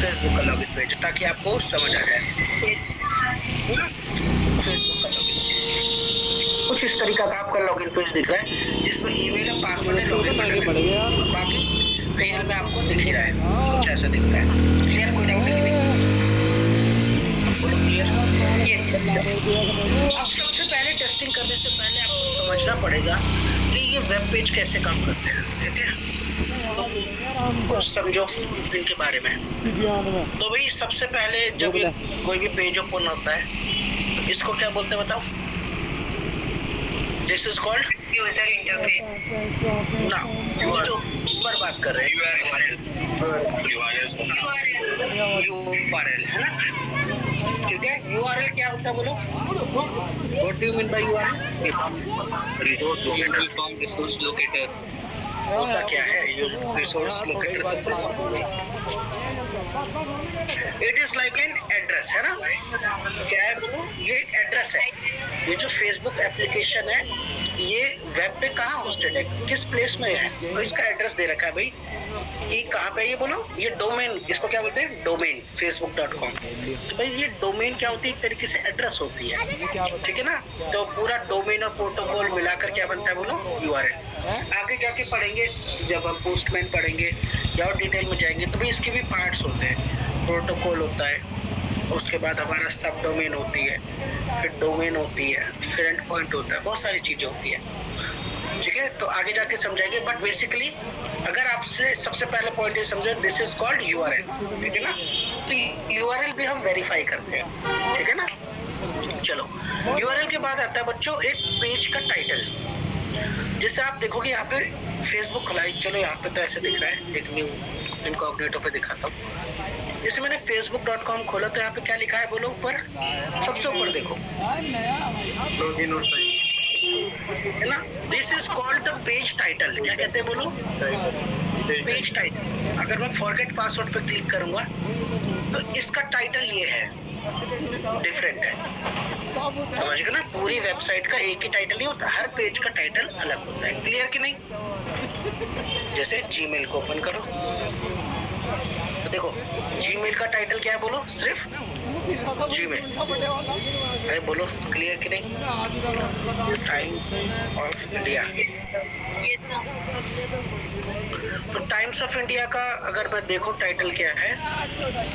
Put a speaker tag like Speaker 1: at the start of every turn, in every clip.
Speaker 1: Facebook का login page, ताकि आपको समझ आ जाए। फेसबुक का लॉगिन कुछ इस तरीका का आपका लॉगिन पेज दिख रहा है, जिसमें ईमेल और पासवर्ड लॉगिन बटन है, बाकी फेल में आपको दिख ही रहा है, कुछ ऐसा दिखता है। क्लियर? कोई डाउट है कि नहीं? बोलो क्लियर? यस। अब सबसे पहले टेस्टिंग करने से पहले आपको समझना पड़ेगा कि ये वेब पेज कैसे काम करते हैं, ठीक है? कुछ समझो इनके बारे में। तो भाई सबसे पहले जब ये कोई भी पेज ओपन होता है तो इसको क्या बोलते हैं बताओ? This is called user interface. ना, ये जो ऊपर बात कर रहे हैं यूआरएल है ना, ठीक है? यूआरएल क्या होता है बोलो? What do you mean by URL? Resource locator होता क्या है? Resource locator it is like an address, है ना? क्या है बोलो? ये एक एड्रेस है। ये जो फेसबुक एप्लीकेशन है ये वेब पे कहाँ होस्टेड है, किस प्लेस में है, तो इसका एड्रेस दे रखा है भाई कि कहाँ पे। ये बोलो ये डोमेन, इसको क्या बोलते हैं? Domain, facebook.com। तो भाई ये डोमेन क्या होती है? एक तरीके से एड्रेस होती है, ठीक है ना? तो पूरा डोमेन और प्रोटोकॉल मिलाकर क्या बनता है बोलो? यूआरएल। आगे जाके पढ़ेंगे, जब हम पोस्टमैन पढ़ेंगे या और डिटेल में जाएंगे तो भाई इसके भी पार्ट्स होते हैं। प्रोटोकॉल होता है, उसके बाद हमारा सब डोमेन होती है, फिर डोमेन होती है, फिर एंड पॉइंट होता है, बहुत सारी चीजें होती है, ठीक है? तो आगे जाके समझाएंगे, बट बेसिकली अगर आपसे सबसे पहले पॉइंट ये समझो, दिस इज कॉल्ड यूआरएल, ठीक है ना? तो यूआरएल भी हम वेरीफाई करते हैं, ठीक है ना? चलो, यूआरएल के बाद आता है बच्चों एक पेज का टाइटल। जैसे आप देखोगे यहाँ पे फेसबुक खुला है, चलो यहाँ पे तो ऐसे दिख रहा है, एक न्यू इनकॉग्निटो पे दिखाता हूँ। जैसे मैंने facebook.com खोला तो यहाँ पे क्या लिखा है बोलो? ऊपर सबसे ऊपर देखो, है ना? This is called the page title. क्या कहते हैं बोलो? Page title. अगर मैं फॉरगेट पासवर्ड पे क्लिक करूंगा तो इसका टाइटल ये है, डिफरेंट है, समझ गए ना? पूरी वेबसाइट का एक ही टाइटल नहीं होता, हर पेज का टाइटल अलग होता है। क्लियर कि नहीं? जैसे जीमेल को ओपन करो तो देखो जीमेल का टाइटल क्या है बोलो? सिर्फ जीमेल। अरे बोलो क्लियर कि नहीं? Time of India. तो टाइम्स ऑफ इंडिया का अगर मैं देखो टाइटल क्या है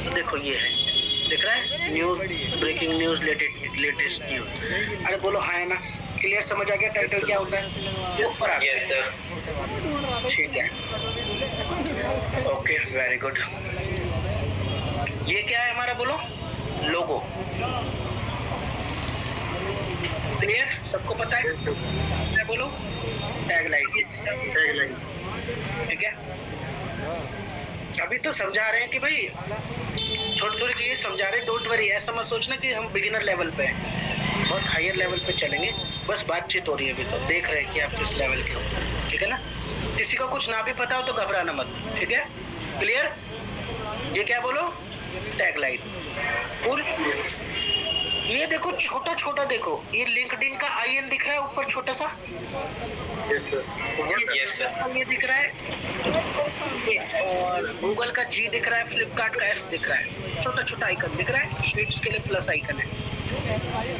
Speaker 1: तो देखो ये है, दिख रहा है? News, breaking news, latest news. अरे बोलो हाँ है ना? क्लियर? समझ आ गया टाइटल क्या होता है? ऊपर आ गया सर, ठीक है, ओके, वेरी गुड। ये क्या है हमारा बोलो? लोगो। क्लियर? सबको पता है? क्या बोलो? टैगलाइन, ठीक है? अभी तो समझा रहे हैं कि भाई छोटी छोटी चीजें समझा रहे हैं, डोंट वरी। ऐसा मत सोचना कि हम बिगिनर लेवल पे हैं, बहुत हायर लेवल पे चलेंगे। बस बातचीत हो रही है, अभी तो देख रहे हैं कि आप किस लेवल के हो, ठीक है ना? किसी को कुछ ना भी पता हो तो घबराना मत, ठीक है? क्लियर? ये क्या बोलो? टैगलाइन। फुल ये देखो, छोटा छोटा देखो, ये लिंक्डइन का आईएन दिख रहा है ऊपर छोटा सा? Yes sir. ये दिख रहा है, और गूगल का जी दिख रहा है, फ्लिपकार्ट का एफ दिख रहा है, छोटा छोटा आइकन दिख रहा है, शीट्स के लिए प्लस आइकन है।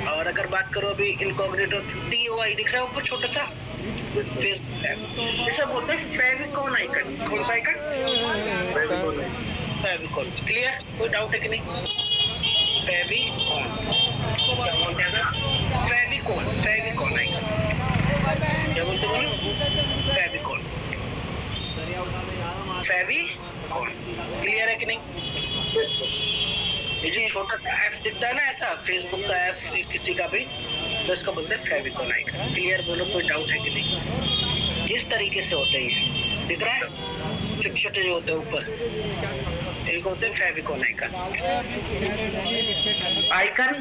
Speaker 1: और अगर बात करो अभी इनकॉग्निटो, TOI दिख रहा है ऊपर छोटा सा, फेसबुक। इसे बोलते हैं फेविकॉन आइकन। कौन सा आइकन? फेविकॉन। क्लियर? कोई डाउट है कि नहीं? फेविकॉन, फेविकॉन आइकन क्या बोलते बोलो? Favicon, favicon. क्लियर है कि नहीं? ये जो छोटा सा एफ दिखता है ना ऐसा, फेसबुक का एफ किसी का भी, तो इसको बोलते हैं फेविकॉन आइकन। क्लियर? बोलो कोई डाउट है कि नहीं? इस तरीके से होते हैं, दिख रहा है? छोटे छोटे जो होते हैं ऊपर, इनको होते हैं फेविकॉन आइकन। आइकन,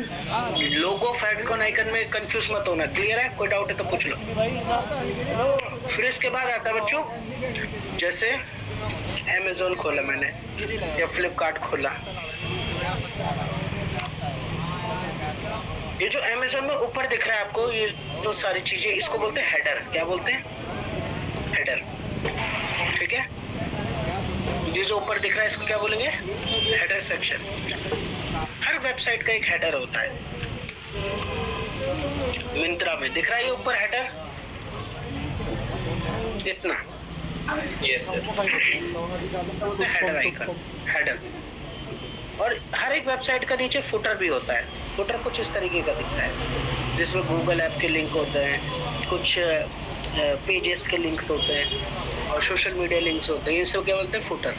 Speaker 1: लोगो, फेविकॉन आइकन में कंफ्यूज मत होना। क्लियर है? कोई डाउट है तो पूछ लो। फिर इसके बाद आता है बच्चों, जैसे Amazon खोला मैंने या फ्लिपकार्ट खोला, ये जो Amazon में ऊपर दिख रहा है आपको, ये जो सारी चीजें, इसको बोलते हैं हेडर। क्या बोलते हैं? हेडर, ठीक है? ये जो ऊपर दिख रहा है इसको क्या बोलेंगे? Header section. हर वेबसाइट का एक हेडर होता है। मिंत्रा में दिख रहा है ये ऊपर हेडर इतना।
Speaker 2: Yes sir.
Speaker 1: Header icon, header. और हर एक वेबसाइट का नीचे फुटर भी होता है। फुटर कुछ इस तरीके का दिखता है जिसमें गूगल ऐप के लिंक होते हैं, कुछ पेजेस के लिंक्स होते हैं और सोशल मीडिया लिंक्स होते हैं। इसको क्या बोलते हैं? फुटर।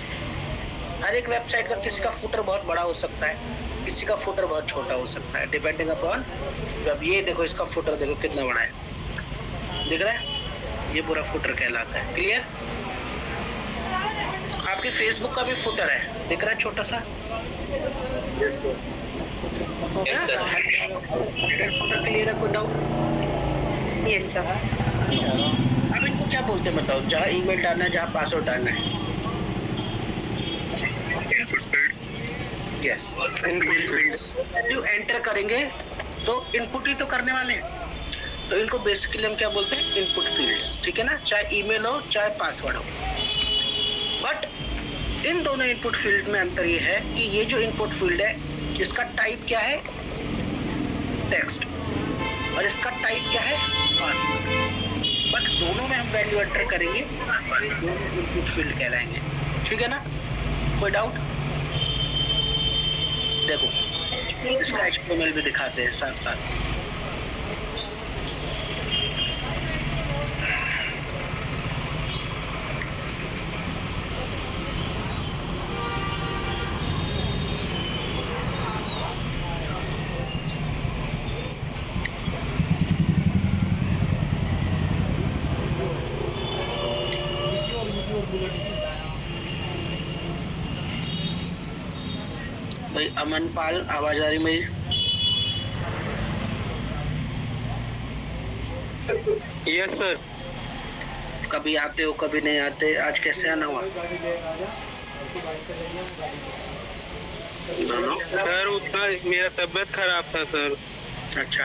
Speaker 1: हर एक वेबसाइट का किसी का फुटर बहुत बड़ा हो सकता है, किसी का फुटर बहुत छोटा हो सकता है, डिपेंडिंग अपॉन। अब ये देखो, इसका फुटर देखो कितना बड़ा है, दिख रहा है? ये पूरा फुटर कहलाता है। क्लियर? आपके फेसबुक का भी फुटर है, दिख रहा है छोटा सा?
Speaker 2: Yes sir.
Speaker 1: फुटर क्लियर है? कोई डाउट?
Speaker 3: Yes sir.
Speaker 1: अब इनको क्या बोलते हैं बताओ? जहाँ ईमेल डालना है, जहाँ पासवर्ड डालना है। यस, जो एंटर करेंगे तो इनपुट ही तो करने वाले हैं, तो इनको बेसिकली हम क्या बोलते हैं? Input fields. ठीक है ना? चाहे ईमेल हो चाहे पासवर्ड हो। बट इन दोनों इनपुट फील्ड में अंतर ये है कि ये जो इनपुट फील्ड है इसका टाइप क्या है? टेक्स्ट। और इसका टाइप क्या है? पासवर्ड। बट दोनों में हम वैल्यू एंटर करेंगे, दोनों इनपुट फील्ड कहलाएंगे। ठीक है ना? कोई डाउट? देखो, इसका HTML भी दिखाते हैं साथ साथ। भाई अमन पाल, आवाज आ रही मेरी?
Speaker 2: Yes sir.
Speaker 1: कभी आते हो कभी नहीं आते, आज कैसे आना हुआ?
Speaker 2: सर उतना मेरा तबीयत खराब था सर।
Speaker 1: अच्छा,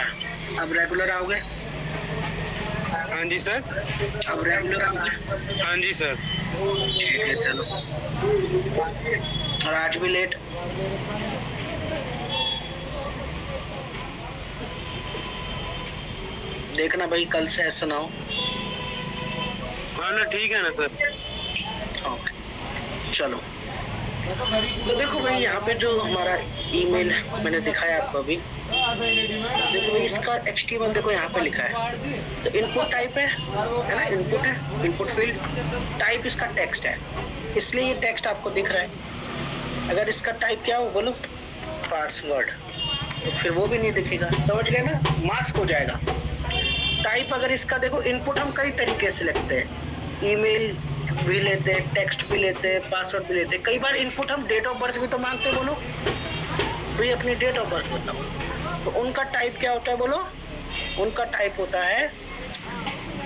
Speaker 1: अब रेगुलर आओगे?
Speaker 2: हाँ जी सर।
Speaker 1: अब रेगुलर आओगे?
Speaker 2: हाँ जी सर।
Speaker 1: ठीक है, चलो। और आज भी लेट? देखना भाई कल से ऐसा ना हो।
Speaker 2: हाँ ना, ठीक है ना सर।
Speaker 1: ओके, चलो। तो देखो भाई, यहाँ पे जो हमारा ईमेल मैंने दिखाया आपको अभी, देखो भाई इसका HTML देखो यहाँ पे लिखा है। तो इनपुट टाइप है ना? इनपुट है, इनपुट फील्ड। टाइप इसका टेक्स्ट है, इसलिए ये टेक्स्ट आपको दिख रहा है। अगर इसका टाइप क्या हो बोलो? पासवर्ड, तो फिर वो भी नहीं दिखेगा। समझ गए ना? मास्क हो जाएगा। टाइप अगर इसका देखो, इनपुट हम कई तरीके से लिखते हैं, ईमेल भी लेते हैं, टेक्स्ट भी लेते हैं, पासवर्ड भी लेते हैं। कई बार इनपुट हम डेट ऑफ बर्थ भी तो मांगते हैं। बोलो भाई अपनी डेट ऑफ बर्थ बताओ, तो उनका टाइप क्या होता है? बोलो, उनका टाइप होता है,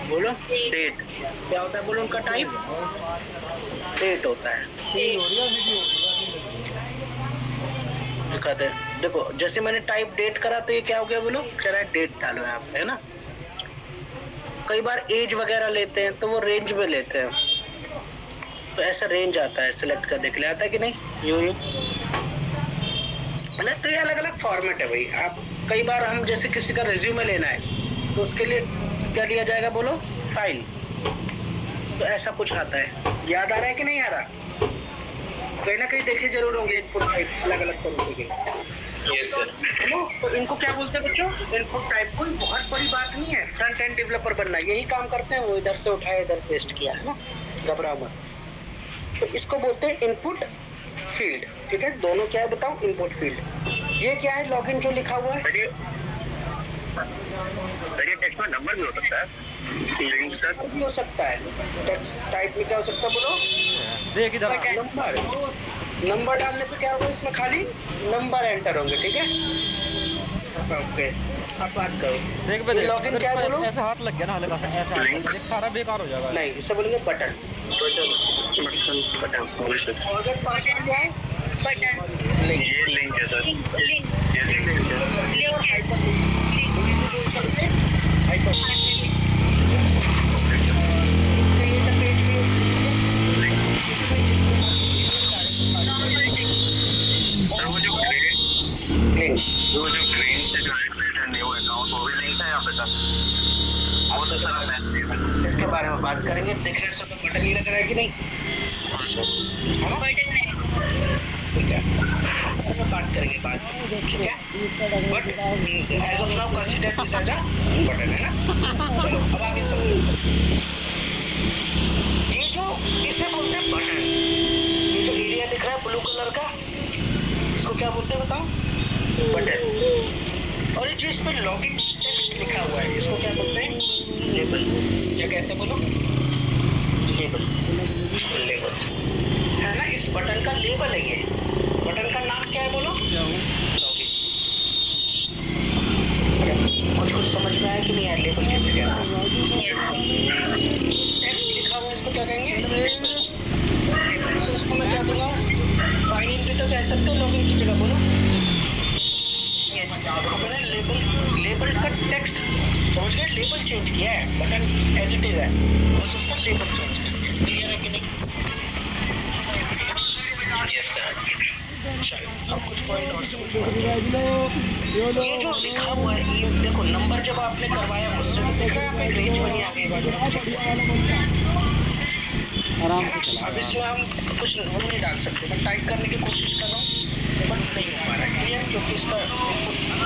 Speaker 1: बोलो डेट। क्या होता है? बोलो उनका टाइप डेट होता है। दिखाते हैं, देखो जैसे मैंने टाइप डेट करा तो ये क्या हो गया? बोलो, कह रहा है डेट डालो यहाँ पे, है ना? कई बार एज वगैरह लेते हैं तो वो रेंज में लेते हैं, तो ऐसा रेंज आता है, सिलेक्ट करने के लिए आता है कि नहीं? यूं है ना? तो ये अलग अलग फॉर्मेट है भाई। आप कई बार हम जैसे किसी का रिज्यूमे लेना है तो उसके लिए क्या लिया जाएगा? बोलो फाइल। तो ऐसा कुछ आता है। याद आ रहा है कि नहीं आ रहा? कहीं ना कहीं देखे जरूर होंगे इनपुट टाइप अलग अलग तरीके के।
Speaker 2: Yes sir.
Speaker 1: तो इनको क्या बोलते हैं बच्चों? Input type. कोई बहुत बड़ी बात नहीं है फ्रंट एंड डेवलपर बनना, यही काम करते हैं। वो इधर से उठाया इधर पेस्ट किया, है ना? घबराओ मत। तो इसको बोलते हैं इनपुट फील्ड। ठीक है, दोनों क्या है बताओ? Input field. ये क्या है? लॉगिन जो लिखा हुआ है,
Speaker 2: टेक्स्ट में नंबर भी हो सकता है,
Speaker 1: भी हो सकता है। टेक्स्ट टाइप में क्या हो सकता है? बोलो नंबर। नंबर डालने पे क्या होगा? इसमें खाली नंबर एंटर होंगे। ठीक है, ओके। अब बात करो, लॉगिन क्या है? बोलो
Speaker 4: ऐसा हाथ लग गया ना, हल्का सा ऐसा हाथ, सारा बेकार हो जाएगा।
Speaker 1: नहीं, इसे बोलेंगे बटन। और अगर पासवर्ड क्या है? बटन। लिंक।
Speaker 2: ये लिंक है सर।
Speaker 1: ये लिंक है। क्रिएट अ पेज भी
Speaker 2: वो जो ग्रीन से जो है क्रिएटेड न्यू अकाउंट वो भी लिंक है यहाँ पे सर? वो तो सर मैं
Speaker 1: इसके बारे में बात करेंगे। देखने से तो बटन ही लग रहा है कि नहीं, है ना? ठीक है, इसके में बात करेंगे बाद में, ठीक है? But as of now consider this as a button, है ना? चलो अब आगे समझो। ये जो इसे बोलते हैं बटन, ये जो एरिया दिख रहा है ब्लू कलर का, इसको क्या बोलते हैं बताओ? बटन। और ये जो इस पर लॉगिन टेक्स्ट लिखा हुआ है, इसको क्या बोलते हैं? लेबल। क्या कहते हैं बोलो? लेबल। लेबल, है ना? इस बटन का लेबल है ये। बटन का नाम क्या है बोलो? लॉगिन। कुछ समझ में आया कि नहीं यार? लेबल किसे कहते हैं? टेक्स्ट लिखा हुआ है, इसको क्या कहेंगे? लेबल। तो इसको मैं क्या दूंगा? साइन इन भी तो कह सकते हो लॉगिन की जगह, बोलो। मैंने लेबल का टेक्स्ट समझ गए, लेबल चेंज किया है, बटन एज इट इज है, बस उसका लेबल चेंज कर दिया। क्लियर है कि नहीं? Yes sir. चलो अब कुछ पॉइंट और समझ में। ये जो लिखा हुआ है, ये देखो नंबर जब आपने करवाया मुझसे तो दिख रहा है, आप एक रेंज बनी आ गई।
Speaker 4: आराम से चला।
Speaker 1: अब इसमें हम कुछ वो नहीं डाल सकते। मैं टाइप करने की कोशिश कर रहा हूँ बट नहीं हो पा रहा है। क्लियर? क्योंकि इसका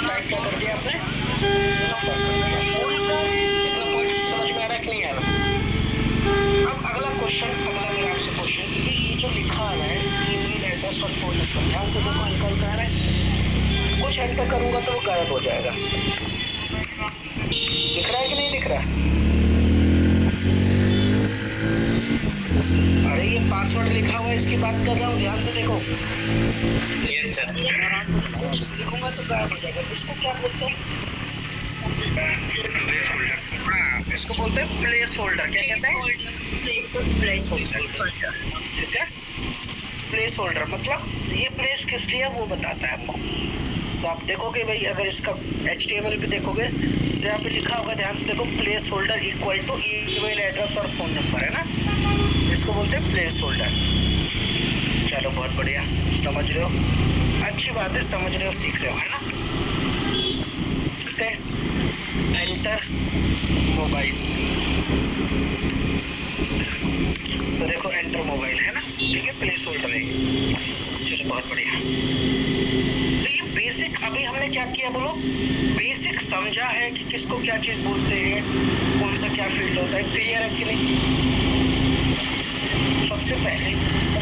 Speaker 1: टाइप क्या कर दिया आपने? नंबर कर दिया। इतना पॉइंट समझ में आ रहा है कि नहीं आ रहा? अब अगला क्वेश्चन, अगला मेरा आपसे क्वेश्चन कि ये जो लिखा है ईमेल एड्रेस और फोन नंबर, ध्यान से देखो, हल्का हल्का आ रहा है। कुछ एंटर करूंगा तो वो गायब हो जाएगा। दिख रहा है कि नहीं दिख रहा? अरे ये पासवर्ड लिखा हुआ है, इसकी बात कर रहा हूँ, ध्यान से देखो।
Speaker 2: Yes sir.
Speaker 1: लिखूंगा तो गायब हो जाएगा। इसको क्या बोलते हैं?
Speaker 2: Place holder.
Speaker 1: हाँ, इसको बोलते हैं प्लेस होल्डर। क्या कहते हैं? Place holder. ठीक है, प्लेस होल्डर मतलब ये प्लेस किस लिए वो बताता है आपको। तो आप देखोगे भाई, अगर इसका HTML पे देखोगे तो यहाँ पे लिखा होगा, ध्यान से देखो, placeholder equal to email address और फोन नंबर, है ना? इसको बोलते हैं प्लेस होल्डर। चलो बहुत बढ़िया, समझ रहे हो, अच्छी बात है, समझ रहे हो, सीख रहे हो, है ना? ठीक है, एंटर मोबाइल। तो देखो एंटर मोबाइल है ना, ठीक है, प्लेस होल्डर है। चलो बहुत बढ़िया। तो ये बेसिक अभी हमने क्या किया बोलो? बेसिक समझा है कि किसको क्या चीज बोलते हैं, कौन सा क्या फील्ड होता है। क्लियर है कि नहीं? सबसे पहले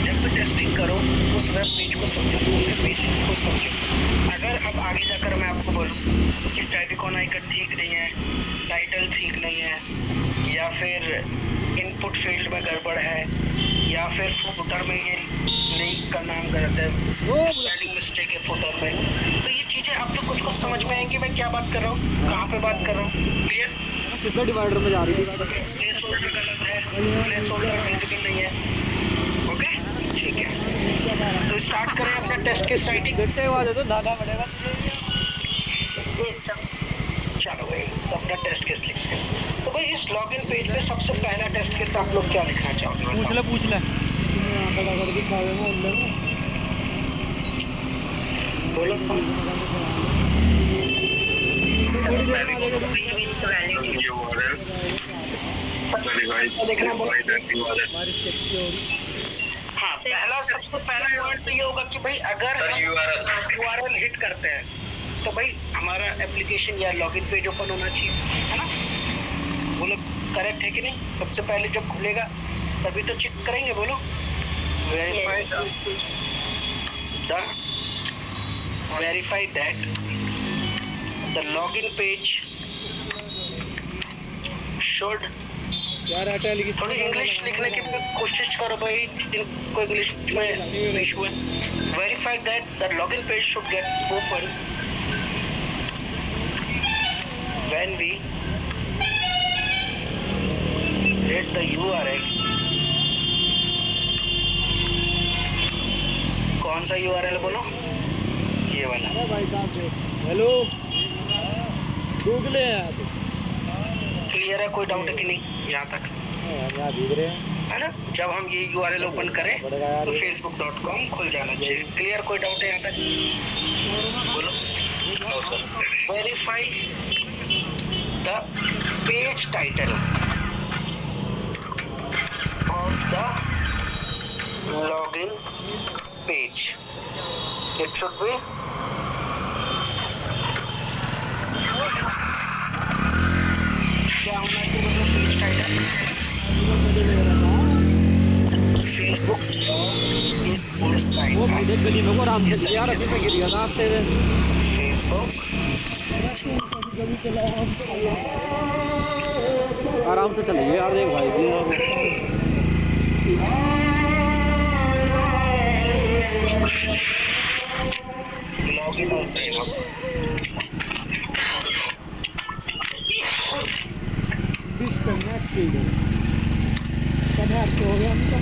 Speaker 1: जब भी टेस्टिंग करो उस वेब पेज को समझो, उसे बेसिक्स को समझो। अगर अब आगे जाकर मैं आपको बोलूँ कि फेविकॉन आइकन ठीक नहीं है, टाइटल ठीक नहीं है, या फिर इनपुट फील्ड में गड़बड़ है, या फिर फुटर में ये लिंक का नाम गलत है, स्पेलिंग मिस्टेक है फुटर में, तो ये चीजें आप लोग कुछ समझ में आएंगी मैं क्या बात कर रहा हूँ, कहाँ पे बात कर रहा हूँ। क्लियर?
Speaker 4: सीधा डिवाइडर में जा रही है।
Speaker 1: प्लेस होल्डर गलत है, प्लेस होल्डर विजिबल नहीं है। ओके, ठीक है, तो स्टार्ट करें अपना टेस्ट केस राइटिंग।
Speaker 4: देखते के बाद तो दादा बढ़ेगा।
Speaker 1: चलो भाई, तो अपना टेस्ट केस लिखते हैं। तो भाई इस लॉगिन पेज पे सबसे पहला टेस्ट केस आप लोग क्या लिखना चाहोगे?
Speaker 4: पूछ ले
Speaker 1: बोलो। देखना बोलो। हाँ, पहला सबसे पहला पॉइंट तो ये होगा कि भाई अगर URL हिट करते हैं तो भाई हमारा एप्लीकेशन या लॉगिन पेज ओपन होना चाहिए, है ना? बोलो करेक्ट है कि नहीं? सबसे पहले जब खुलेगा तभी तो चेक करेंगे, बोलो। Verify that the login page should, थोड़ी इंग्लिश लिखने की कोशिश करो भाई, जिनको इंग्लिश में इशू है। Verify that the login page should get open when we hit the URL। कौन सा URL बोलो? ये वाला।
Speaker 4: हेलो, गूगल है।
Speaker 1: क्लियर है? कोई डाउट है कि नहीं यहाँ तक?
Speaker 4: यहाँ दिख रहे हैं,
Speaker 1: है ना? जब हम ये URL ओपन करें तो facebook.com खुल जाना चाहिए। क्लियर? कोई डाउट है यहाँ तक? बोलो।
Speaker 2: No sir.
Speaker 1: Verify the page title of the login page. It should be क्या होना चाहिए मतलब पेज टाइटल फेसबुक एक फुल साइट
Speaker 4: वो
Speaker 1: है
Speaker 4: मेरे गली में वो आराम से यार अभी मैं गिर गया था आपसे
Speaker 1: फेसबुक
Speaker 4: आराम से चलेंगे यार देख भाई भी
Speaker 1: लॉगिन और साइन अप
Speaker 4: डिस्कनेक्टेड कनेक्ट हो गया उनका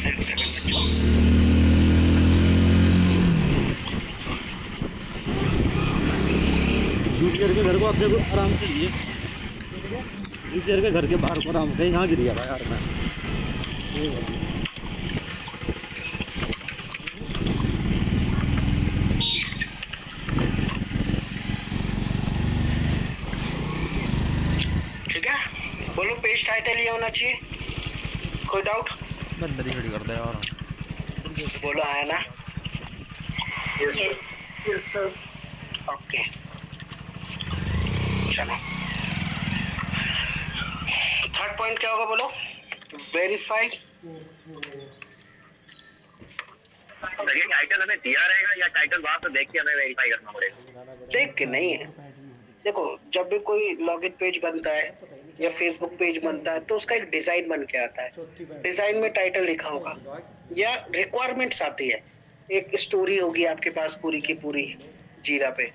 Speaker 1: एक सेकंड में जाओ
Speaker 4: जूनियर के घर को अपने को आराम से लिए जूनियर के घर के बाहर को आराम से यहाँ गिर गया था यार मैं
Speaker 1: ठीक है बोलो पेज टाइटल ये होना चाहिए कोई डाउट
Speaker 4: बंदर ही खड़ी कर दे यार
Speaker 1: बोलो आया ना
Speaker 2: Yes. Yes, sir.
Speaker 1: ओके चलो थर्ड पॉइंट क्या होगा बोलो वेरीफाई
Speaker 2: देखिए टाइटल हमें दिया रहेगा या टाइटल वहां से देख के हमें वेरीफाई करना पड़ेगा.
Speaker 1: देख के नहीं है देखो जब भी कोई लॉगिन पेज बनता है या फेसबुक पेज बनता है तो उसका एक डिजाइन बन के आता है डिजाइन में टाइटल लिखा होगा या रिक्वायरमेंट्स आती है एक स्टोरी होगी आपके पास पूरी की पूरी जीरा पे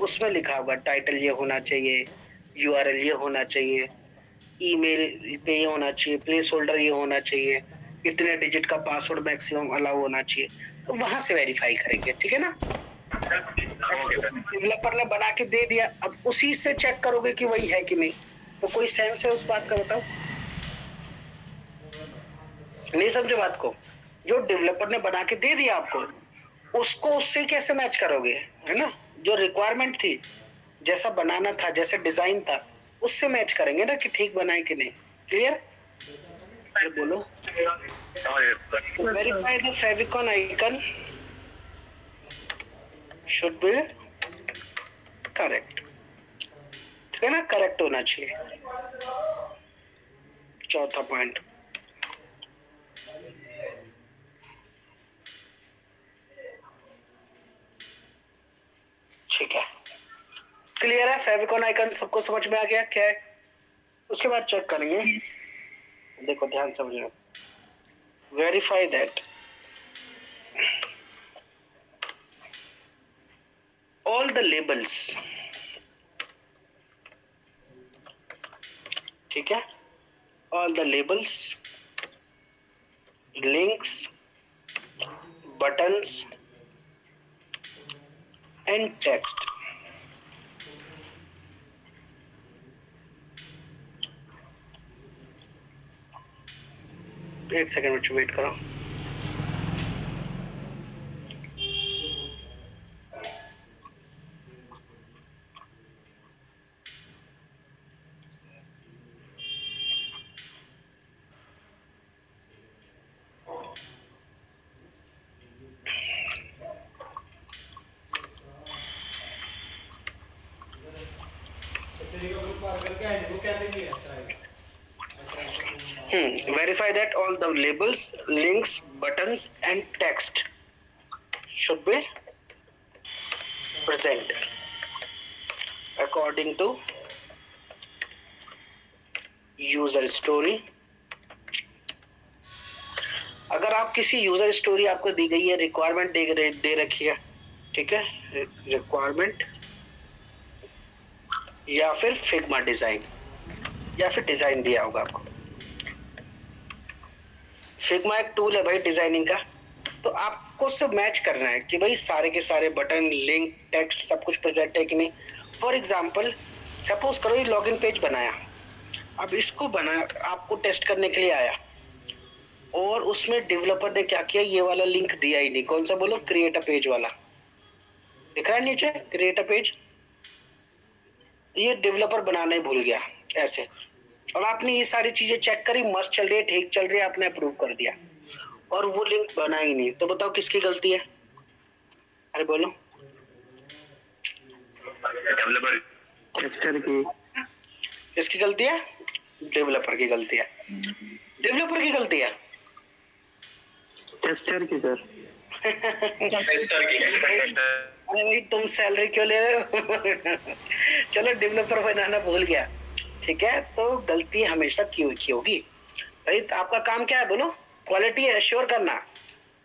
Speaker 1: उसमें लिखा होगा टाइटल ये होना चाहिए यूआरएल ये होना चाहिए ईमेल पे ये होना चाहिए प्लेस होल्डर ये होना चाहिए इतने डिजिट का पासवर्ड मैक्सिमम अलाउ होना चाहिए तो वहां से वेरीफाई करेंगे ठीक है ना
Speaker 2: ओके सर.
Speaker 1: डेवलपर ने बना के दे दिया अब उसी से चेक करोगे कि वही है कि नहीं तो कोई सेंस है उस बात का बताओ नहीं समझे बात को जो डेवलपर ने बना के दे दिया आपको उसको उससे कैसे मैच करोगे है ना जो रिक्वायरमेंट थी जैसा बनाना था जैसा डिजाइन था उससे मैच करेंगे ना कि ठीक बनाए कि नहीं क्लियर बोलो verify the favicon icon should be correct ठीक है ना करेक्ट होना चाहिए चौथा पॉइंट ठीक है क्लियर है फेविकॉन आइकन सबको समझ में आ गया क्या है उसके बाद चेक करेंगे देखो ध्यान समझिए verify that all the labels ठीक है all the labels links buttons and text एक सेकंड में वेट करो verify that all the labels, links, buttons and text should be present according to user story. अगर आप किसी यूजर स्टोरी आपको दी गई है रिक्वायरमेंट दे रखी है ठीक है रिक्वायरमेंट या फिर फिग्मा डिजाइन या फिर डिजाइन दिया होगा आपको फिग्मा एक टूल है भाई डिजाइनिंग का तो आपको उससे मैच करना है कि भाई सारे के सारे बटन लिंक टेक्स्ट सब कुछ प्रेजेंट है कि नहीं फॉर एग्जांपल सपोज करो ये लॉगिन पेज बनाया अब इसको बना आपको टेस्ट करने के लिए आया और उसमें डेवलपर ने क्या किया, ये वाला लिंक दिया ही नहीं। कौन सा बोलो, क्रिएट अ पेज वाला दिख रहा है नीचे, क्रिएट अ पेज। ये डेवलपर बनाना ही भूल गया ऐसे। और आपने ये सारी चीजें चेक करी, मस्त चल रही है, ठीक चल रही है, आपने अप्रूव कर दिया और वो लिंक बना ही नहीं। तो बताओ किसकी गलती है? अरे बोलो।
Speaker 2: डेवलपर की।
Speaker 1: किसकी गलती है? डेवलपर की गलती है। डेवलपर की गलती है,
Speaker 2: टेस्टर की सर। टेस्टर की।
Speaker 1: अरे भाई तुम सैलरी क्यों ले रहे हो? चलो डेवलपर बनाना भूल गया, ठीक है। तो गलती हमेशा की होगी भाई। तो आपका काम क्या है बोलो? क्वालिटी एश्योर करना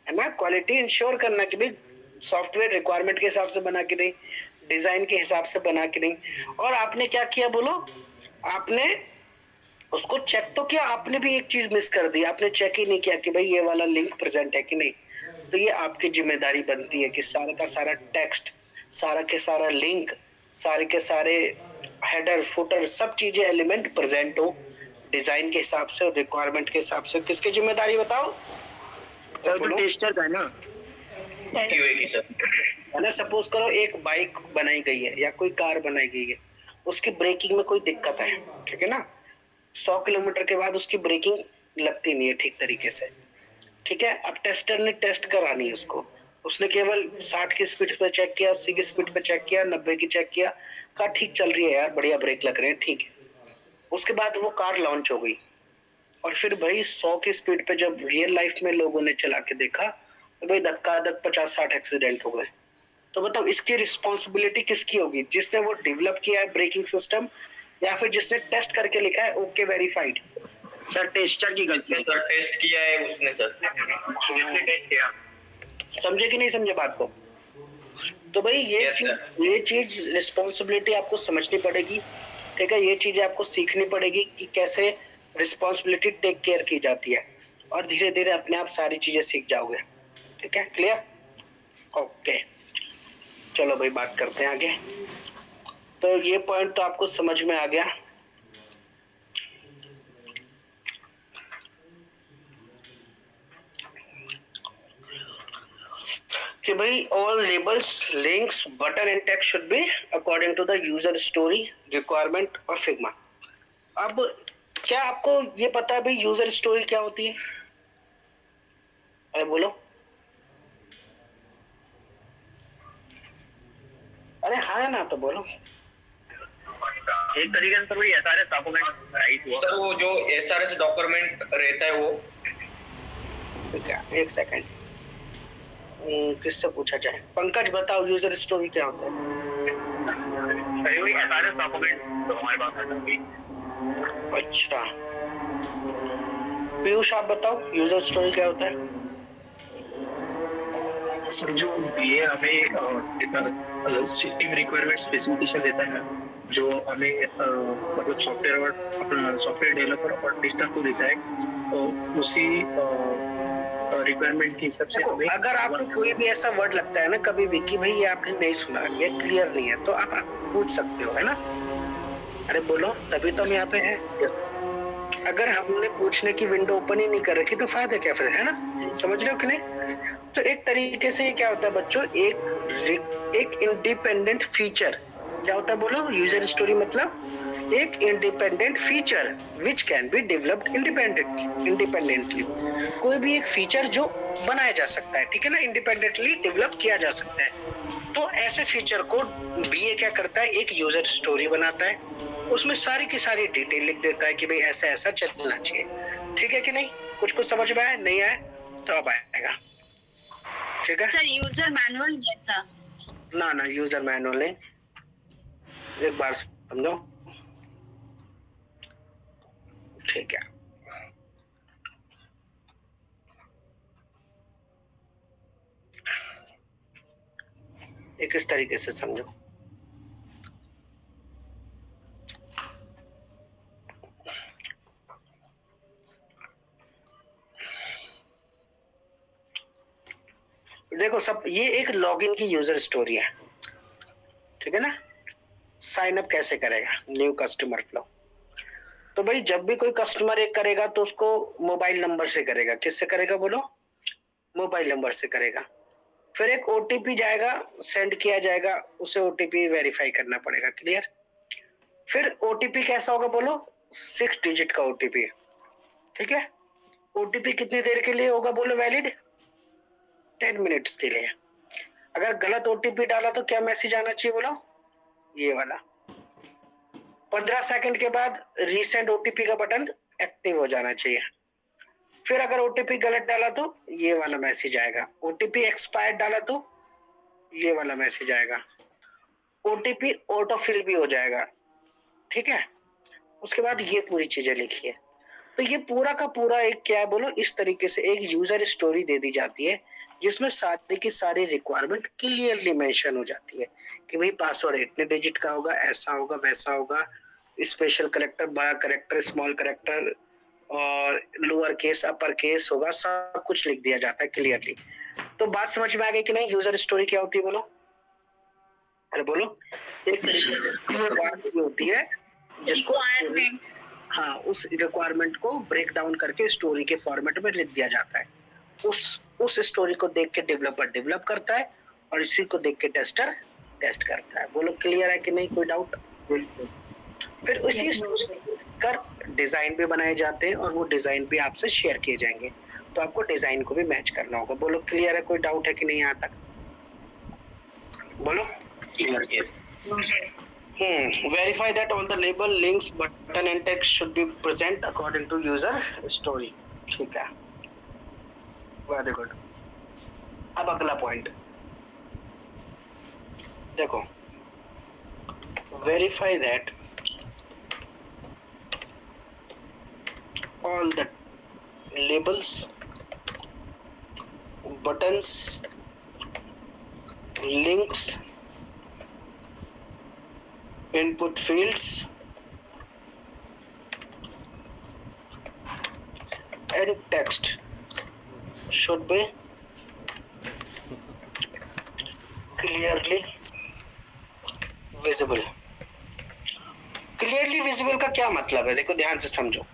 Speaker 1: है ना, क्वालिटी इंश्योर करना कि भाई सॉफ्टवेयर रिक्वायरमेंट के हिसाब से बना के दें, डिजाइन के हिसाब से बना के दें। और आपने क्या किया बोलो? आपने उसको चेक तो किया, आपने भी एक चीज मिस कर दी, आपने चेक ही नहीं किया कि भाई ये वाला लिंक प्रेजेंट है कि नहीं। तो ये आपकी जिम्मेदारी बनती है कि सारा का सारा टेक्स्ट, सारा के सारा लिंक, सारे के सारे हेडर फुटर, सब चीजें एलिमेंट प्रेजेंट हो डिजाइन के हिसाब से और रिक्वायरमेंट के हिसाब से। किसकी जिम्मेदारी बताओ?
Speaker 2: सर तो टेस्टर का ना,
Speaker 1: क्यूए की सर। है ना, सपोज करो एक बाइक बनाई गई है या कोई कार बनाई गई है, उसकी ब्रेकिंग में कोई दिक्कत है, ठीक है ना। 100 किलोमीटर के बाद उसकी ब्रेकिंग लगती नहीं है ठीक तरीके से, ठीक है। अब टेस्टर ने टेस्ट करानी है उसको, उसने केवल 60 की स्पीड पे चेक किया, 80 की स्पीड पे चेक किया, 90 की चेक किया, कार ठीक चल रही है यार, बढ़िया ब्रेक लग रहे हैं, ठीक है। उसके बाद वो कार लॉन्च हो गई और फिर भाई 100 की स्पीड पे जब रियल लाइफ में लोगों ने चला के देखा तो भाई धक्का धक 50-60 एक्सीडेंट हो गए। तो बताओ इसकी रिस्पॉन्सिबिलिटी किसकी होगी? जिसने वो डेवलप किया है ब्रेकिंग सिस्टम, या फिर जिसने टेस्ट करके लिखा है ओके वेरीफाइड?
Speaker 2: सर टेस्टर की गलती है सर, टेस्ट किया है उसने सर, जिसने टेस्ट किया।
Speaker 1: समझे कि नहीं समझे बात को? तो भाई ये चीज रिस्पॉन्सिबिलिटी आपको समझनी पड़ेगी, ठीक है। ये चीजें आपको सीखनी पड़ेगी कि कैसे रिस्पॉन्सिबिलिटी टेक केयर की जाती है, और धीरे धीरे अपने आप सारी चीजें सीख जाओगे, ठीक है। क्लियर? ओके, चलो भाई बात करते हैं आगे। तो ये पॉइंट तो आपको समझ में आ गया। कि भाई all labels, links, button and text should be according to the user story, requirement और फिग्मा। अब क्या आपको ये पता है भाई यूजर स्टोरी क्या होती है? अरे बोलो। अरे हाँ ना तो बोलो।
Speaker 2: एक तरीके से वही एसआरएस डॉक्यूमेंट राइट हुआ सर, वो जो एसआरएस डॉक्यूमेंट रहता है वो।
Speaker 1: क्या, एक सेकंड, किससे पूछा जाए? पंकज बताओ यूजर स्टोरी क्या होता है?
Speaker 2: सर वही एसआरएस डॉक्यूमेंट तो हमारे पास है।
Speaker 1: अच्छा, पीयूष आप बताओ यूजर स्टोरी क्या होता है?
Speaker 2: सर जो ये हमें सिस्टम रिक्वायरमेंट स्पेसिफिकेशन देता है, जो हमें मतलब सॉफ्टवेयर और अपना सॉफ्टवेयर डेवलपर और टेस्टर को देता है, तो उसी रिक्वायरमेंट के हिसाब से हमें।
Speaker 1: अगर आपको कोई भी ऐसा वर्ड लगता है ना कभी भी कि भाई ये आपने नहीं सुना, ये क्लियर नहीं है, तो आप पूछ सकते हो, है ना। अरे बोलो, तभी तो हम यहाँ पे हैं। अगर हमने पूछने की विंडो ओपन ही नहीं कर रखी तो फायदा क्या फिर, है ना। समझ रहे हो कि नहीं? तो एक तरीके से ये क्या होता है बच्चों, एक इंडिपेंडेंट फीचर क्या होता है बोलो? यूजर स्टोरी मतलब एक independent feature which can be developed independently. कोई भी एक फीचर जो बनाया जा सकता है, ठीक है ना, इंडिपेंडेंटली डेवलप किया जा सकता है। तो ऐसे फीचर को बीए क्या करता है, एक यूजर स्टोरी बनाता है, उसमें सारी की सारी डिटेल लिख देता है कि भाई ऐसा ऐसा चलना चाहिए, ठीक है कि नहीं। कुछ समझ में आया? नहीं आया तो अब आएगा, ठीक है।
Speaker 3: सर यूजर मैनुअल जैसा?
Speaker 1: ना यूजर मैनुअल नहीं, एक बार समझो, ठीक है। एक इस तरीके से समझो। देखो सब, ये एक लॉगिन की यूजर स्टोरी है, ठीक है ना। साइन अप कैसे करेगा, न्यू कस्टमर फ्लो। तो भाई जब भी कोई कस्टमर एक करेगा तो उसको मोबाइल नंबर से करेगा। किससे करेगा बोलो? मोबाइल नंबर से करेगा। फिर एक ओटीपी जाएगा, सेंड किया जाएगा, उसे ओटीपी वेरीफाई करना पड़ेगा। क्लियर? फिर ओटीपी कैसा होगा बोलो? 6 डिजिट का ओटीपी। ठीक है? ओटीपी कितनी देर के लिए होगा बोलो वैलिड? 10 मिनट्स के लिए। अगर गलत ओटीपी डाला तो क्या मैसेज आना चाहिए बोलो? ये वाला। 15 सेकंड के बाद रीसेंड ओटीपी का बटन एक्टिव हो जाना चाहिए। फिर अगर ओटीपी गलत डाला तो ये वाला मैसेज आएगा। ओटीपी एक्सपायर्ड डाला तो ये वाला मैसेज आएगा। ओटीपी ऑटोफिल भी हो जाएगा। ठीक है? उसके बाद ये पूरी चीजें लिखी है। तो ये पूरा का पूरा एक क्या है बोलो, इस तरीके से एक यूजर स्टोरी दे दी जाती है जिसमें सारी की सारी रिक्वायरमेंट क्लियरली मेंशन हो जाती है कि भाई पासवर्ड इतने डिजिट का होगा, ऐसा होगा, वैसा होगा, स्पेशल करेक्टर, बड़ा करेक्टर, स्मॉल करेक्टर और लोअर केस, अपर केस होगा, सब कुछ लिख दिया जाता है क्लियरली। तो बात समझ में आ गई कि नहीं? यूजर स्टोरी क्या होती है बोलो? अरे बोलो। एक तरीके से रिक्वायरमेंट होती है जिसको हाँ, उस रिक्वायरमेंट को ब्रेक डाउन करके स्टोरी के फॉर्मेट में लिख दिया जाता है। उस स्टोरी को देख के डेवलपर डेवलप करता है और इसी को देख के टेस्टर टेस्ट करता है। बोलो क्लियर है कि नहीं? कोई डाउट? फिर उसी स्टोरी कर डिजाइन भी बनाए जाते हैं और वो डिजाइन भी आपसे शेयर किए जाएंगे। तो आपको डिजाइन को भी मैच करना होगा। बोलो क्लियर है? कोई डाउट है कि नहीं यहाँ तक? बोलो। Verify that all the label, links, button and text should be present according to user story. ठीक है, वेरी गुड। अब अगला पॉइंट देखो, verify that all the labels, buttons, links, input fields and text should be clearly visible. Clearly visible का क्या मतलब है? देखो ध्यान से समझो।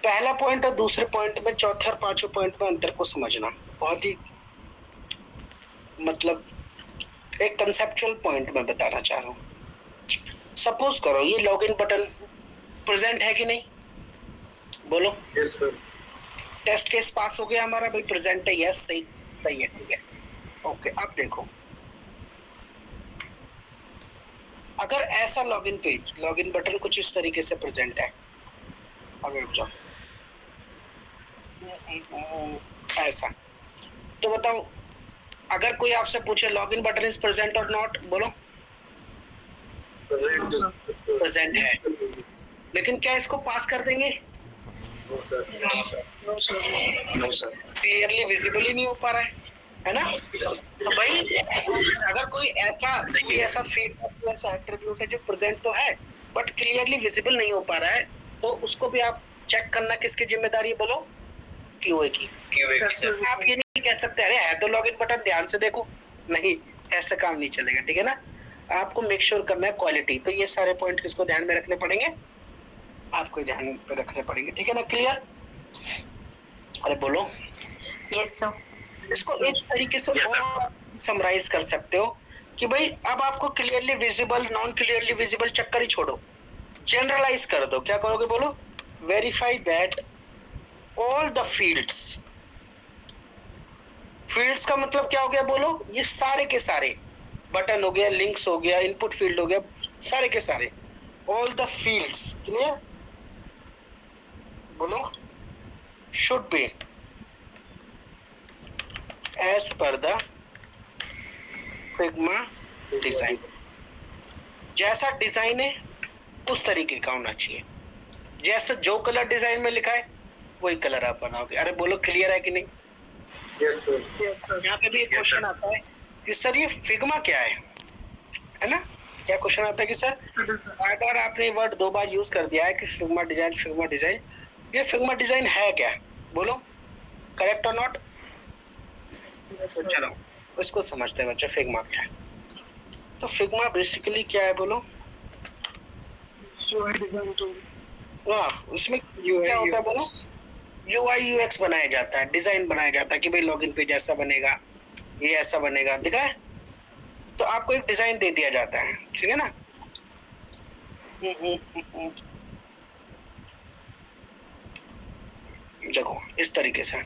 Speaker 1: पहला पॉइंट और दूसरे पॉइंट में, चौथे और पांचवें पॉइंट में अंतर को समझना बहुत ही मतलब एक कंसेप्चुअल पॉइंट में बताना चाह रहा हूँ। सपोज करो ये लॉगिन बटन प्रेजेंट है कि नहीं? बोलो।
Speaker 2: Yes sir.
Speaker 1: टेस्ट केस पास हो गया हमारा भाई, प्रेजेंट है, यस, सही सही है, ठीक है, ओके। अब देखो अगर ऐसा लॉगिन पेज, लॉगिन बटन कुछ इस तरीके से प्रेजेंट है, अब रुक जाओ, ऐसा, तो बताओ अगर कोई आपसे पूछे लॉगिन बटन इज प्रेजेंट और नॉट, बोलो प्रेजेंट है, लेकिन क्या इसको पास कर देंगे?
Speaker 2: No sir.
Speaker 1: क्लियरली विजिबल ही नहीं हो पा रहा है ना? तो भाई अगर कोई ऐसा फीडबैक, ऐसा एट्रीब्यूट है जो प्रेजेंट तो है बट क्लियरली विजिबल नहीं हो पा रहा है, तो उसको भी आप चेक करना किसकी जिम्मेदारी है? बोलो क्यूए की। आप ये नहीं कह सकते अरे है तो लॉगिन बटन, ध्यान से देखो, नहीं, ऐसा काम नहीं चलेगा, ठीक है ना? आपको मेक श्योर करना है क्वालिटी। तो ये सारे पॉइंट किसको ध्यान में रखने पड़ेंगे? आपको ध्यान पे रखने पड़ेंगे, ठीक है ना? क्लियर? अरे बोलो।
Speaker 3: Yes sir.
Speaker 1: इसको एक तरीके से और समराइज कर सकते हो कि भाई अब आपको clearly visible, non clearly visible चक्कर ही छोड़ो, जनरलाइज कर दो। क्या करोगे बोलो? Verify that all the fields. Fields का मतलब क्या हो गया बोलो? ये सारे के सारे, बटन हो गया, लिंक्स हो गया, इनपुट फील्ड हो गया, सारे के सारे, ऑल द फील्ड्स, क्लियर? बोलो should be as per the Figma design. जैसा डिजाइन है उस तरीके का होना चाहिए, जैसा जो कलर डिजाइन में लिखा है वही कलर आप बनाओगे। अरे बोलो क्लियर है कि नहीं?
Speaker 2: Yes sir.
Speaker 1: यहाँ पे भी एक क्वेश्चन आता है कि सर ये फिग्मा क्या है ना? क्या क्वेश्चन आता है कि सर बार आपने वर्ड 2 बार यूज कर दिया है कि फिग्मा डिजाइन, फिग्मा डिजाइन, ये फिग्मा डिजाइन है क्या? बोलो करेक्ट और नॉट? तो चलो इसको समझते हैं बच्चे, फिग्मा क्या है। तो फिग्मा बेसिकली क्या है बोलो? हाँ, उसमें क्या होता है बोलो, UI UX बनाया जाता है, डिजाइन बनाया जाता है कि भाई लॉगिन पेज ऐसा बनेगा, ये ऐसा बनेगा, दिखा है? तो आपको एक डिजाइन दे दिया जाता है, ठीक है ना? देखो इस तरीके से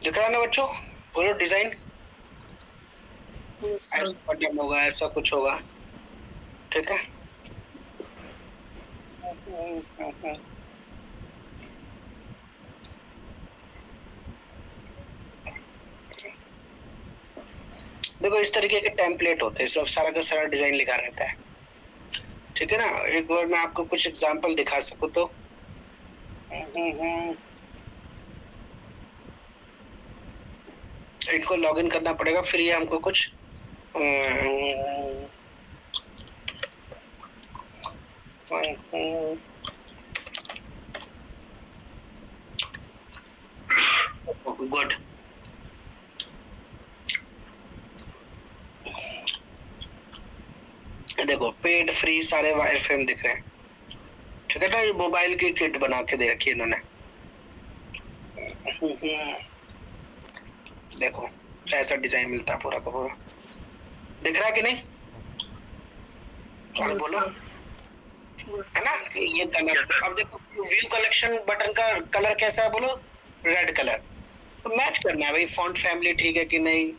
Speaker 1: दिख रहा है ना बच्चों? बोलो डिजाइन ऐसा बटन होगा, ऐसा कुछ होगा, ठीक है? देखो इस तरीके के टेम्पलेट होते हैं, सब सारा का सारा डिजाइन लिखा रहता है, ठीक है ना? एक बार मैं आपको कुछ एग्जांपल दिखा सकूं तो इनको लॉगिन करना पड़ेगा, फिर ये हमको कुछ गुड। देखो पेड फ्री सारे वायर फ्रेम दिख रहे हैं, ठीक है ना? ये मोबाइल की किट बना के दे रखी है इन्होंने। देखो ऐसा डिजाइन मिलता है पूरा का पूरा, दिख रहा है कि नहीं? अरे बोलो, है ना? ये कलर, अब देखो व्यू कलेक्शन बटन का कलर कैसा है बोलो, रेड कलर। तो मैच करना है भाई, फॉन्ट फैमिली ठीक है कि नहीं,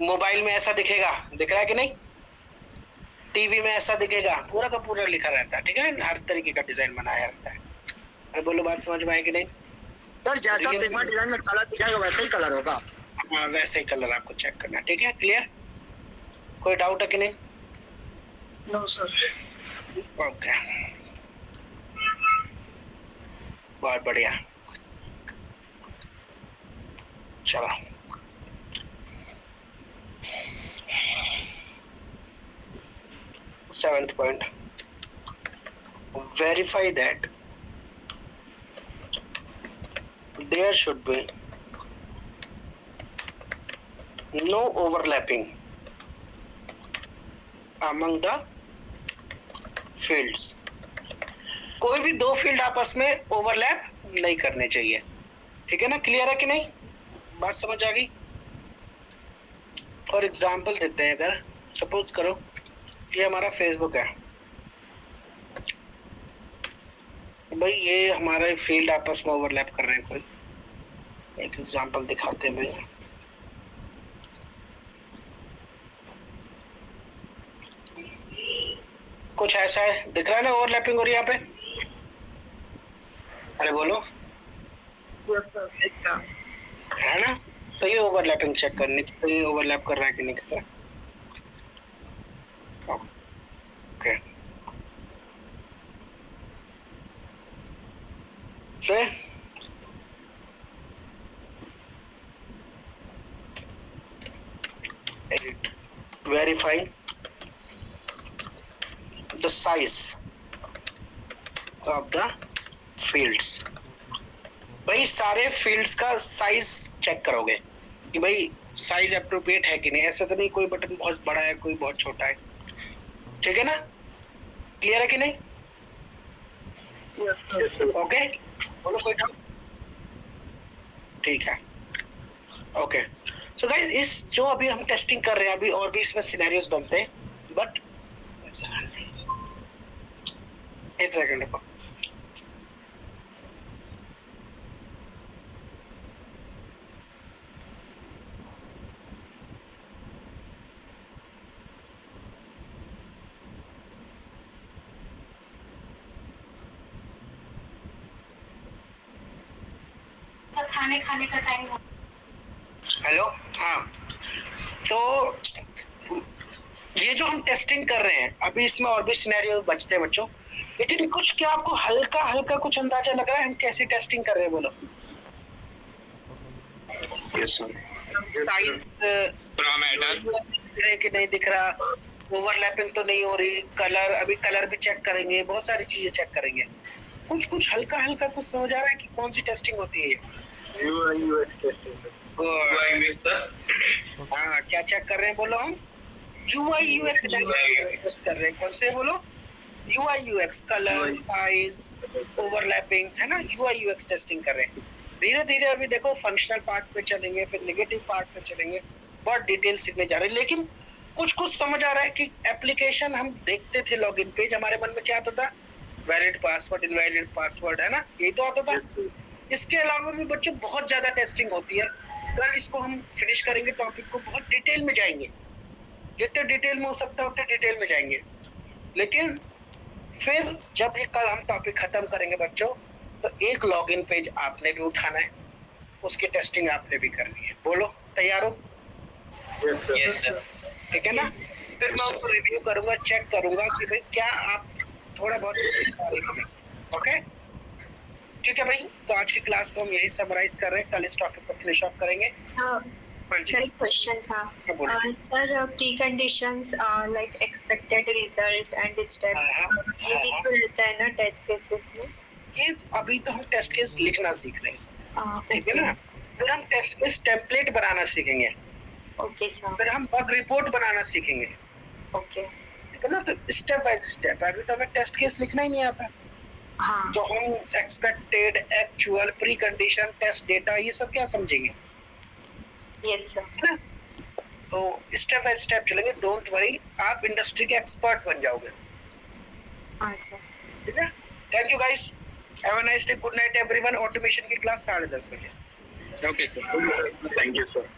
Speaker 1: मोबाइल में ऐसा दिखेगा, दिख रहा है कि नहीं, टीवी में ऐसा दिखेगा, पूरा का पूरा लिखा रहता है, ठीक है ना? हर तरीके का डिजाइन बनाया रहता है। अरे बोलो बात समझ में आए कि नहीं?
Speaker 5: सर जैसा फिल्मा डिजाइन में कलर दिखाएगा वैसा ही कलर होगा।
Speaker 1: हाँ वैसे ही कलर आपको चेक करना, ठीक है? क्लियर? कोई डाउट है कि नहीं?
Speaker 5: No sir.
Speaker 1: ओके, बहुत बढ़िया। चलो seventh point, verify that there should be no overlapping among the fields। कोई भी दो फील्ड आपस में ओवरलैप नहीं करने चाहिए, ठीक है ना? क्लियर है कि नहीं? बात समझ आ गई? और एग्जांपल देते हैं, अगर सपोज करो ये हमारा फेसबुक है भाई, ये हमारे फील्ड आपस में ओवरलैप कर रहे हैं, कोई एक एग्जांपल दिखाते हैं भाई। कुछ ऐसा है, दिख रहा है ना ओवरलैपिंग हो रही है यहाँ पे? अरे बोलो,
Speaker 5: यस सर।
Speaker 1: है ना? तो ये ओवरलैपिंग चेक करनी, तो ये ओवरलैप कर रहा है कि नहीं कर रहा है। ओके, फिर verify the size of the fields। भाई सारे फील्ड्स का साइज चेक करोगे कि भाई साइज अप्रोप्रिएट है कि नहीं, ऐसा तो नहीं कोई बटन बहुत बड़ा है कोई बहुत छोटा है, ठीक है ना? क्लियर है कि नहीं?
Speaker 5: Yes sir.
Speaker 1: ओके, बोलो कोई डाउट? ठीक है, ओके। सो गाइस, इस जो अभी हम टेस्टिंग कर रहे हैं, अभी और भी इसमें सिनेरियोस बनते हैं, बट एक सेकंड रुको।
Speaker 3: खाने खाने का टाइम हो।
Speaker 1: हेलो, हाँ, तो ये जो हम टेस्टिंग कर रहे हैं अभी, इसमें और भी सिनेरियो बचते हैं बच्चों, लेकिन कुछ क्या आपको हल्का हल्का कुछ अंदाजा लग रहा है हम कैसी टेस्टिंग कर रहे हैं? बोलो। साइज कि नहीं दिख रहा, ओवरलैपिंग तो नहीं हो रही, कलर, अभी कलर भी चेक करेंगे, बहुत सारी चीजें चेक करेंगे। कुछ कुछ हल्का हल्का कुछ समझ आ रहा है कि कौन सी टेस्टिंग होती है? हाँ, क्या चेक कर रहे हैं बोलो हम? UI UX टेस्ट कर रहे हैं। कौन से बोलो? UI UX, colour, size, overlapping, है ना? UI UX टेस्टिंग कर रहे हैं। धीरे धीरे अभी देखो फंक्शनल पार्ट पे चलेंगे, फिर नेगेटिव पार्ट पे चलेंगे, बहुत डिटेल सीखने जा रहे हैं। लेकिन कुछ कुछ समझ आ रहा है कि एप्लीकेशन हम देखते थे लॉगिन पेज, हमारे मन में क्या आता था? वैलिड पासवर्ड, इनवैलिड पासवर्ड, है ना? यही तो आता था। इसके अलावा भी बच्चों बहुत ज्यादा टेस्टिंग होती है। कल इसको हम फिनिश करेंगे, टॉपिक को बहुत डिटेल में जाएंगे, जितने डिटेल में हो सकता है उतने डिटेल में जाएंगे। लेकिन फिर जब ये कल हम टॉपिक खत्म करेंगे बच्चों, तो एक लॉगिन पेज आपने भी उठाना है, उसकी टेस्टिंग आपने भी करनी है। बोलो, तैयार हो?
Speaker 2: Yes sir.
Speaker 1: ठीक है ना? फिर मैं उसको रिव्यू करूंगा, चेक करूंगा कि भाई क्या आप थोड़ा बहुत सीख पा रहे हैं। ओके, ठीक है भाई। तो आज की क्लास को हम यही समराइज कर रहे हैं, कल इस टॉपिक को फिनिश ऑफ करेंगे।
Speaker 6: सर एक क्वेश्चन था sir, pre conditions like expected result and steps, ये भी तो रहता है ना टेस्ट केसेस में?
Speaker 1: ये अभी तो हम टेस्ट केस लिखना सीख रहे हैं, ठीक है ना? फिर हम टेस्ट केस टेम्पलेट बनाना सीखेंगे।
Speaker 6: Okay sir.
Speaker 1: फिर हम बग रिपोर्ट बनाना सीखेंगे।
Speaker 6: ओके,
Speaker 1: ठीक है ना? तो स्टेप बाय स्टेप। अभी तो हमें टेस्ट केस लिखना ही नहीं आता,
Speaker 6: हाँ
Speaker 1: तो हम expected, actual, precondition, test data, ये सब क्या समझेंगे?
Speaker 6: Yes sir.
Speaker 1: है ना? तो स्टेप बाय स्टेप चलेंगे। डोंट वरी, आप इंडस्ट्री के एक्सपर्ट बन जाओगे।
Speaker 6: हाँ सर।
Speaker 1: ठीक है? Thank you guys, have a nice day, good night everyone. Automation की क्लास 10:30 बजे।
Speaker 2: Okay sir, thank you sir.